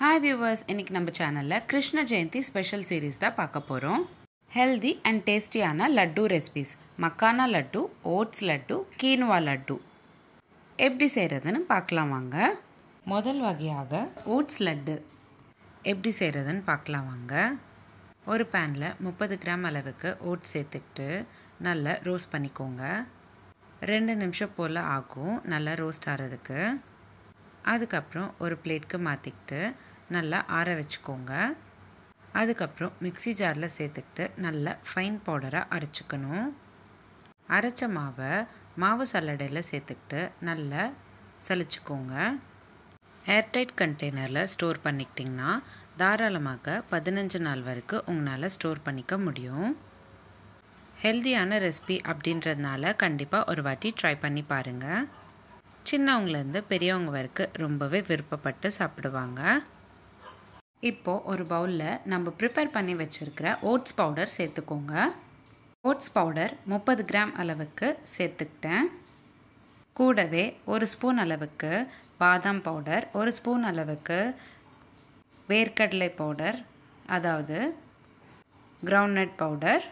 Hi viewers, இன்னைக்கு நம்ம சேனல்ல கிருஷ்ண ஜெயந்தி ஸ்பெஷல் சீரிஸ் தான் பார்க்க போறோம். ஹெல்தி அண்ட் டேஸ்டியான லட்டு ரெசிபிஸ், மக்கானா லட்டு, ஓட்ஸ் லட்டு, கீனுவா லட்டு எப்படி செய்யறதுன்னு பார்க்கலாம் வாங்க. முதல் வகையாக ஓட்ஸ் லட்டு எப்படி செய்யறதுன்னு பார்க்கலாம் வாங்க. ஒரு பேனில் 30 கிராம் அளவுக்கு ஓட்ஸ் சேர்த்துக்கிட்டு நல்லா ரோஸ்ட் பண்ணிக்கோங்க. 2 நிமிஷம் போல் ஆகும் நல்லா ரோஸ்ட் ஆகிறதுக்கு. அதுக்கப்புறம் ஒரு பிளேட்க்கு மாற்றிக்கிட்டு நல்லா ஆற வச்சுக்கோங்க. அதுக்கப்புறம் மிக்ஸி ஜாரில் சேர்த்துக்கிட்டு நல்லா ஃபைன் பவுடராக அரைச்சிக்கணும். அரைச்ச மாவு சல்லடையில் சேர்த்துக்கிட்டு நல்லா சலிச்சுக்கோங்க. ஏர்டைட் கண்டெய்னரில் ஸ்டோர் பண்ணிக்கிட்டிங்கன்னா தாராளமாக 15 நாள் வரைக்கும் உங்களால் ஸ்டோர் பண்ணிக்க முடியும். ஹெல்தியான ரெசிபி அப்படின்றதுனால கண்டிப்பாக ஒரு வாட்டி ட்ரை பண்ணி பாருங்கள். சின்னவங்கலேருந்து பெரியவங்க வரைக்கும் ரொம்பவே விருப்பப்பட்டு சாப்பிடுவாங்க. இப்போது ஒரு பவுலில் நம்ம ப்ரிப்பேர் பண்ணி வச்சுருக்கிற ஓட்ஸ் பவுடர் சேர்த்துக்கோங்க. ஓட்ஸ் பவுடர் 30 கிராம் அளவுக்கு சேர்த்துக்கிட்டேன். கூடவே 1 ஸ்பூன் அளவுக்கு பாதாம் பவுடர், 1 ஸ்பூன் அளவுக்கு வேர்க்கடலை பவுடர், அதாவது கிரவுண்ட்நட் பவுடர்,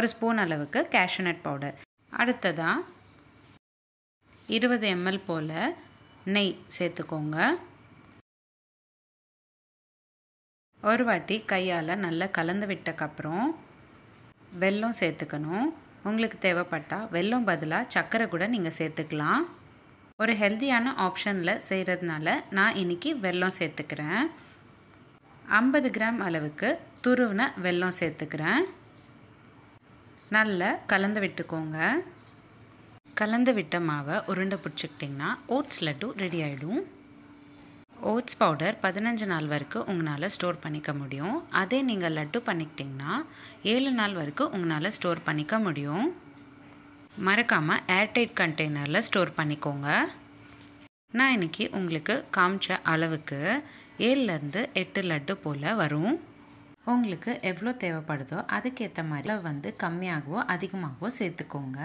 1 ஸ்பூன் அளவுக்கு கேஷ்யூநட் பவுடர். அடுத்ததாக 20 ml போல் நெய் சேர்த்துக்கோங்க. ஒரு வாட்டி கையால் நல்லா கலந்து விட்டக்கப்புறம் வெல்லம் சேர்த்துக்கணும். உங்களுக்கு தேவைப்பட்டால் வெல்லம் பதிலாக சர்க்கரை கூட நீங்கள் சேர்த்துக்கலாம். ஒரு ஹெல்த்தியான ஆப்ஷனில் செய்கிறதுனால நான் இன்றைக்கி வெல்லம் சேர்த்துக்கிறேன். 50 கிராம் அளவுக்கு துருவின வெல்லம் சேர்த்துக்கிறேன். நல்லா கலந்து விட்டுக்கோங்க. கலந்து விட்ட மாவை உருண்டை பிடிச்சிக்கிட்டிங்கன்னா ஓட்ஸ் லட்டு ரெடி ஆகிடும். ஓட்ஸ் பவுடர் 15 நாள் வரைக்கும் உங்களால் ஸ்டோர் பண்ணிக்க முடியும். அதே நீங்கள் லட்டு பண்ணிக்கிட்டிங்கன்னா 7 நாள் வரைக்கும் உங்களால் ஸ்டோர் பண்ணிக்க முடியும். மறக்காமல் ஏர்டைட் கண்டெய்னரில் ஸ்டோர் பண்ணிக்கோங்க. நான் இன்றைக்கி உங்களுக்கு காமிச்ச அளவுக்கு 7லேருந்து 8 லட்டு போல் வரும். உங்களுக்கு எவ்வளோ தேவைப்படுதோ அதுக்கேற்ற மாதிரி கம்மியாகவோ அதிகமாகவோ சேர்த்துக்கோங்க.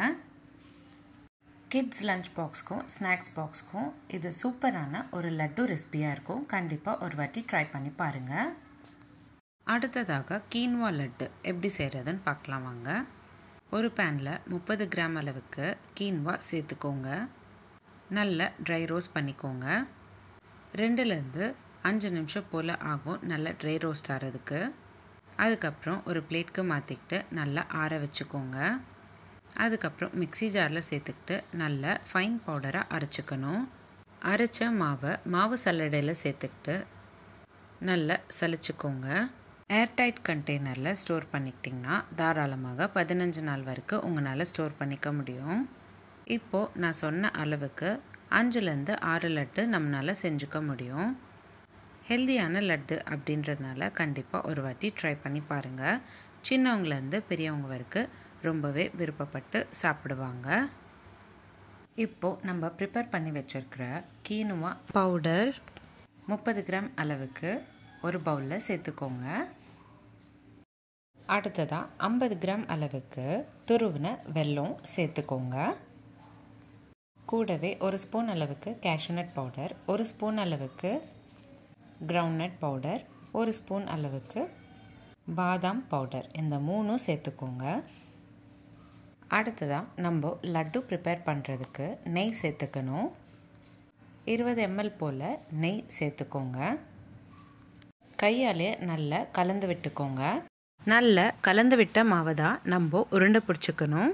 கிட்ஸ் லஞ்ச் பாக்ஸ்க்கும் ஸ்நாக்ஸ் பாக்ஸ்க்கும் இது சூப்பரான ஒரு லட்டு ரெசிபியாக இருக்கும். கண்டிப்பாக ஒரு வாட்டி ட்ரை பண்ணி பாருங்கள். அடுத்ததாக கீனுவா லட்டு எப்படி செய்கிறதுன்னு பார்க்கலாம் வாங்க. ஒரு பேனில் 30 கிராம் அளவுக்கு கீனுவா சேர்த்துக்கோங்க. நல்லா ட்ரை ரோஸ்ட் பண்ணிக்கோங்க. 2லேருந்து 5 நிமிஷம் போல் ஆகும் நல்லா ட்ரை ரோஸ்ட் ஆகிறதுக்கு. அதுக்கப்புறம் ஒரு பிளேட்க்கு மாற்றிக்கிட்டு நல்லா ஆற வச்சுக்கோங்க. அதுக்கப்புறம் மிக்ஸி ஜாரில் சேர்த்துக்கிட்டு நல்லா ஃபைன் பவுடராக அரைச்சிக்கணும். அரைச்ச மாவு சல்லடையில் சேர்த்துக்கிட்டு நல்லா சலிச்சுக்கோங்க. ஏர்டைட் கண்டெய்னரில் ஸ்டோர் பண்ணிக்கிட்டிங்கன்னா தாராளமாக 15 நாள் வரைக்கும் உங்களால் ஸ்டோர் பண்ணிக்க முடியும். இப்போது நான் சொன்ன அளவுக்கு 5லேருந்து 6 லட்டு நம்மளால் செஞ்சுக்க முடியும். ஹெல்தியான லட்டு அப்படின்றதுனால கண்டிப்பாக ஒரு வாட்டி ட்ரை பண்ணி பாருங்கள். சின்னவங்கலேருந்து பெரியவங்க வரைக்கும் ரொம்பவே விருப்பப்பட்டு சாப்பிடுவாங்க. இப்போது நம்ம ப்ரிப்பேர் பண்ணி வச்சுருக்கிற கீனுவா பவுடர் 30 கிராம் அளவுக்கு ஒரு பவுலில் சேர்த்துக்கோங்க. அடுத்ததாக 50 கிராம் அளவுக்கு துருவின வெல்லம் சேர்த்துக்கோங்க. கூடவே 1 ஸ்பூன் அளவுக்கு கேஷ்யூநட் பவுடர், 1 ஸ்பூன் அளவுக்கு கிரவுண்ட்நட் பவுடர், 1 ஸ்பூன் அளவுக்கு பாதாம் பவுடர், இந்த 3 சேர்த்துக்கோங்க. அடுத்ததாக நம்ம லட்டு ப்ரிப்பேர் பண்ணுறதுக்கு நெய் சேர்த்துக்கணும். 20 ml போல் நெய் சேர்த்துக்கோங்க. கையாலே நல்லா கலந்து விட்டுக்கோங்க. நல்லா கலந்து விட்ட மாவை தான் நம்ம உருண்டை பிடிச்சிக்கணும்.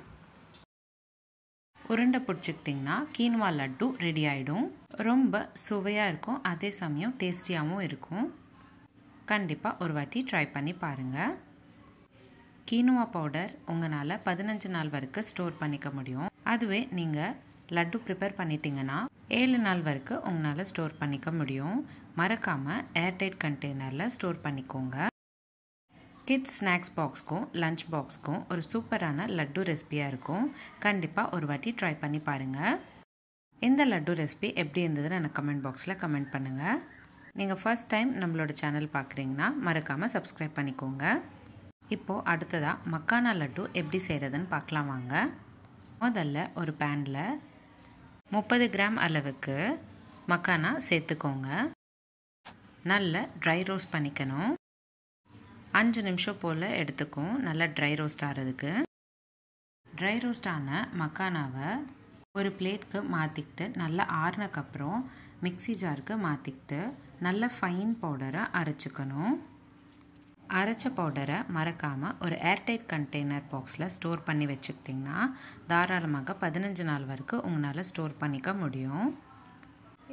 உருண்டை பிடிச்சிக்கிட்டிங்கன்னா கீனுவா லட்டு ரெடி ஆகிடும். ரொம்ப சுவையாக இருக்கும், அதே சமயம் டேஸ்டியாகவும் இருக்கும். கண்டிப்பாக ஒரு வாட்டி ட்ரை பண்ணி பாருங்கள். கீனுவா பவுடர் உங்களால் 15 நாள் வரைக்கும் ஸ்டோர் பண்ணிக்க முடியும். அதுவே நீங்கள் லட்டு ப்ரிப்பேர் பண்ணிட்டீங்கன்னா 7 நாள் வரைக்கும் உங்களால் ஸ்டோர் பண்ணிக்க முடியும். மறக்காமல் ஏர்டைட் கண்டெய்னரில் ஸ்டோர் பண்ணிக்கோங்க. கிட்ஸ் ஸ்நாக்ஸ் பாக்ஸ்க்கும் லஞ்ச் பாக்ஸ்க்கும் ஒரு சூப்பரான லட்டு ரெசிபியாக இருக்கும். கண்டிப்பாக ஒரு வாட்டி ட்ரை பண்ணி பாருங்கள். இந்த லட்டு ரெசிபி எப்படி இருந்ததுன்னு எனக்கு கமெண்ட் பாக்ஸில் கமெண்ட் பண்ணுங்கள். நீங்கள் ஃபர்ஸ்ட் டைம் நம்மளோட சேனல் பார்க்குறீங்கன்னா மறக்காமல் சப்ஸ்கிரைப் பண்ணிக்கோங்க. இப்போது அடுத்ததாக மக்கானா லட்டு எப்படி செய்கிறதுன்னு பார்க்கலாம் வாங்க. முதல்ல ஒரு பேனில் 30 கிராம் அளவுக்கு மக்கானா சேர்த்துக்கோங்க. நல்லா ட்ரை ரோஸ்ட் பண்ணிக்கணும். 5 நிமிஷம் போல் எடுத்துக்கும் நல்லா ட்ரை ரோஸ்ட் ஆகிறதுக்கு. ட்ரை ரோஸ்ட் ஆன மக்கானாவை ஒரு பிளேட்க்கு மாற்றிக்கிட்டு நல்லா ஆறுனக்கப்புறம் மிக்ஸி ஜாருக்கு மாற்றிக்கிட்டு நல்லா ஃபைன் பவுடரை அரைச்சிக்கணும். அரைச்ச பவுடரை மறக்காமல் ஒரு ஏர்டைட் கண்டெய்னர் பாக்ஸில் ஸ்டோர் பண்ணி வச்சுக்கிட்டிங்கன்னா தாராளமாக 15 நாள் வரைக்கும் உங்களால் ஸ்டோர் பண்ணிக்க முடியும்.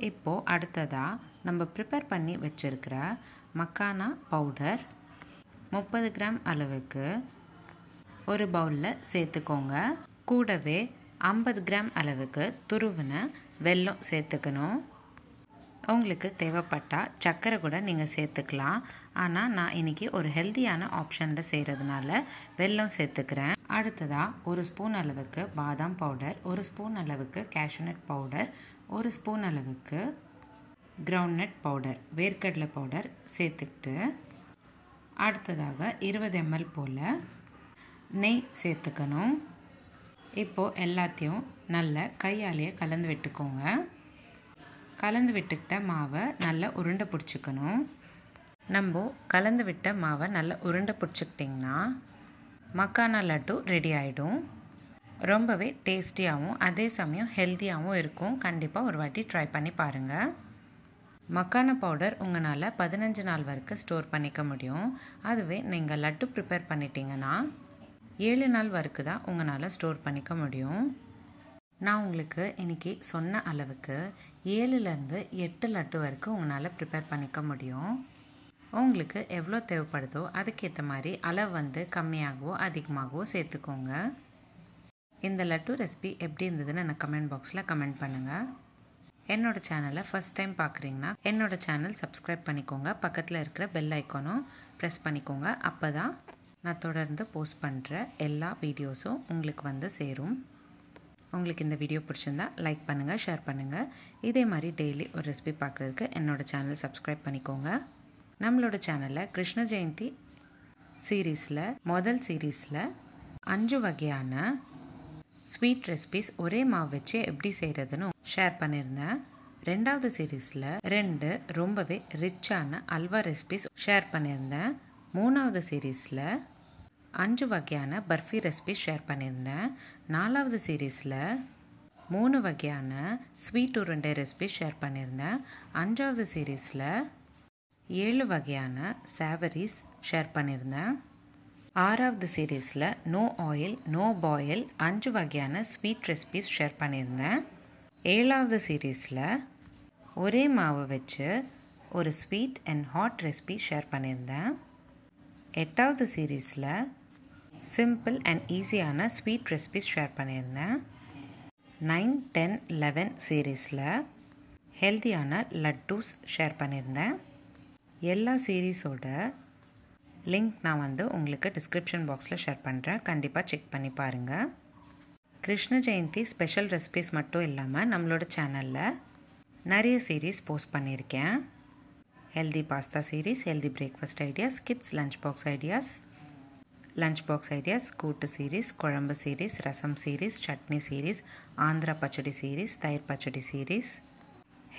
இப்போது அடுத்ததாக நம்ம ப்ரிப்பேர் பண்ணி வச்சுருக்கிற மக்கானா பவுடர் 30 கிராம் அளவுக்கு ஒரு பவுலில் சேர்த்துக்கோங்க. கூடவே 50 கிராம் அளவுக்கு துருவின வெல்லம் சேர்த்துக்கணும். உங்களுக்கு தேவைப்பட்டால் சர்க்கரை கூட நீங்கள் சேர்த்துக்கலாம். ஆனால் நான் இன்றைக்கி ஒரு ஹெல்த்தியான ஆப்ஷனில் செய்கிறதுனால வெல்லம் சேர்த்துக்கிறேன். அடுத்ததாக 1 ஸ்பூன் அளவுக்கு பாதாம் பவுடர், 1 ஸ்பூன் அளவுக்கு கேஷ்யூநட் பவுடர், 1 ஸ்பூன் அளவுக்கு கிரவுண்ட்நட் பவுடர், வேர்க்கடலை பவுடர் சேர்த்துக்கிட்டு அடுத்ததாக 20 ml போல் நெய் சேர்த்துக்கணும். இப்போது எல்லாத்தையும் நல்ல கையாலேயே கலந்து விட்டுக்கோங்க. கலந்து விட்டுக்கிட்ட மாவை நல்லா உருண்டை பிடிச்சிக்கணும். நம்ம கலந்து விட்ட மாவை நல்லா உருண்டை பிடிச்சிக்கிட்டிங்கன்னா மக்கானா லட்டு ரெடி ஆகிடும். ரொம்பவே டேஸ்டியாகவும் அதே சமயம் ஹெல்த்தியாகவும் இருக்கும். கண்டிப்பாக ஒரு வாட்டி ட்ரை பண்ணி பாருங்கள். மக்கானா பவுடர் உங்களால் 15 நாள் வரைக்கும் ஸ்டோர் பண்ணிக்க முடியும். அதுவே நீங்கள் லட்டு ப்ரிப்பேர் பண்ணிட்டீங்கன்னா 7 நாள் வரைக்கும் தான் உங்களால் ஸ்டோர் பண்ணிக்க முடியும். நான் உங்களுக்கு இன்றைக்கி சொன்ன அளவுக்கு 7லேருந்து 8 லட்டு வரைக்கும் உங்களால் ப்ரிப்பேர் பண்ணிக்க முடியும். உங்களுக்கு எவ்வளோ தேவைப்படுதோ அதுக்கேற்ற மாதிரி அளவு வந்து கம்மியாகவோ அதிகமாகவோ சேர்த்துக்கோங்க. இந்த லட்டு ரெசிபி எப்படி இருந்ததுன்னு எனக்கு கமெண்ட் பாக்ஸில் கமெண்ட் பண்ணுங்கள். என்னோடய சேனலை ஃபஸ்ட் டைம் பார்க்குறீங்கன்னா என்னோடய சேனல் சப்ஸ்கிரைப் பண்ணிக்கோங்க. பக்கத்தில் இருக்கிற பெல் ஐக்கானும் ப்ரெஸ் பண்ணிக்கோங்க. அப்போ தான் நான் தொடர்ந்து போஸ்ட் பண்ணுற எல்லா வீடியோஸும் உங்களுக்கு வந்து சேரும். உங்களுக்கு இந்த வீடியோ பிடிச்சிருந்தா லைக் பண்ணுங்கள், ஷேர் பண்ணுங்கள். இதே மாதிரி டெய்லி ஒரு ரெசிபி பார்க்குறதுக்கு என்னோடய சேனல் சப்ஸ்கிரைப் பண்ணிக்கோங்க. நம்மளோட சேனலில் கிருஷ்ண ஜெயந்தி சீரீஸில் முதல் சீரீஸில் 5 வகையான ஸ்வீட் ரெசிபிஸ் ஒரே மாவு வச்சு எப்படி செய்கிறதுன்னு ஷேர் பண்ணியிருந்தேன். 2வது சீரீஸில் 2 ரொம்பவே ரிச்சான அல்வா ரெசிபிஸ் ஷேர் பண்ணியிருந்தேன். 3வது சீரீஸில் 5 வகையான பர்ஃபி ரெசிபிஸ் ஷேர் பண்ணியிருந்தேன். 4வது சீரீஸில் 3 வகையான ஸ்வீட் உருண்டை ரெசிபிஸ் ஷேர் பண்ணியிருந்தேன். 5வது சீரீஸில் 7 வகையான சாவரிஸ் ஷேர் பண்ணியிருந்தேன். 6வது சீரீஸில் நோ ஆயில் நோ பாயில் 5 வகையான ஸ்வீட் ரெசிபிஸ் ஷேர் பண்ணியிருந்தேன். 7வது சீரீஸில் ஒரே மாவு வச்சு ஒரு sweet and hot recipe share பண்ணியிருந்தேன். 8வது சீரீஸில் சிம்பிள் அண்ட் ஈஸியான ஸ்வீட் ரெசிபிஸ் ஷேர் பண்ணியிருந்தேன். 9, 10, 11 சீரீஸில் ஹெல்த்தியான லட்டூஸ் ஷேர் பண்ணியிருந்தேன். எல்லா சீரீஸோட லிங்க் நான் வந்து உங்களுக்கு டிஸ்கிரிப்ஷன் பாக்ஸில் ஷேர் பண்ணுறேன். கண்டிப்பாக செக் பண்ணி பாருங்கள். கிருஷ்ண ஜெயந்தி ஸ்பெஷல் ரெசிபிஸ் மட்டும் இல்லாமல் நம்மளோட சேனலில் நிறைய சீரீஸ் போஸ்ட் பண்ணியிருக்கேன். Healthy pasta series, healthy breakfast ideas, kids lunch box ideas, கூட்டு சீரீஸ், குழம்பு சீரீஸ், ரசம் சீரீஸ், சட்னி சீரீஸ், ஆந்திரா பச்சடி சீரீஸ், தயிர் பச்சடி series,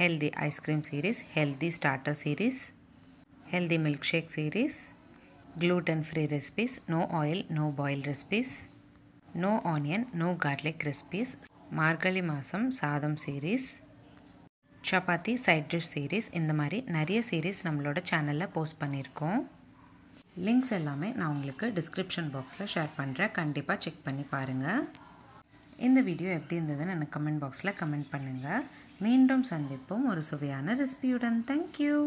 healthy ice cream series, healthy starter series, healthy milkshake series, gluten free recipes, no oil no boil recipes, no onion no garlic recipes, மார்கழி மாதம் சாதம் series, chapati side dish series, இந்த மாதிரி நிறைய சீரீஸ் நம்மளோட சேனலில் போஸ்ட் பண்ணியிருக்கோம். லிங்க்ஸ் எல்லாமே நான் உங்களுக்கு டிஸ்கிரிப்ஷன் பாக்ஸில் ஷேர் பண்ணுறேன். கண்டிப்பாக செக் பண்ணி பாருங்கள். இந்த வீடியோ எப்படி இருந்ததுன்னு எனக்கு கமெண்ட் பாக்ஸில் கமெண்ட் பண்ணுங்கள். மீண்டும் சந்திப்போம் ஒரு சுவையான ரெசிபியுடன். தேங்க்யூ.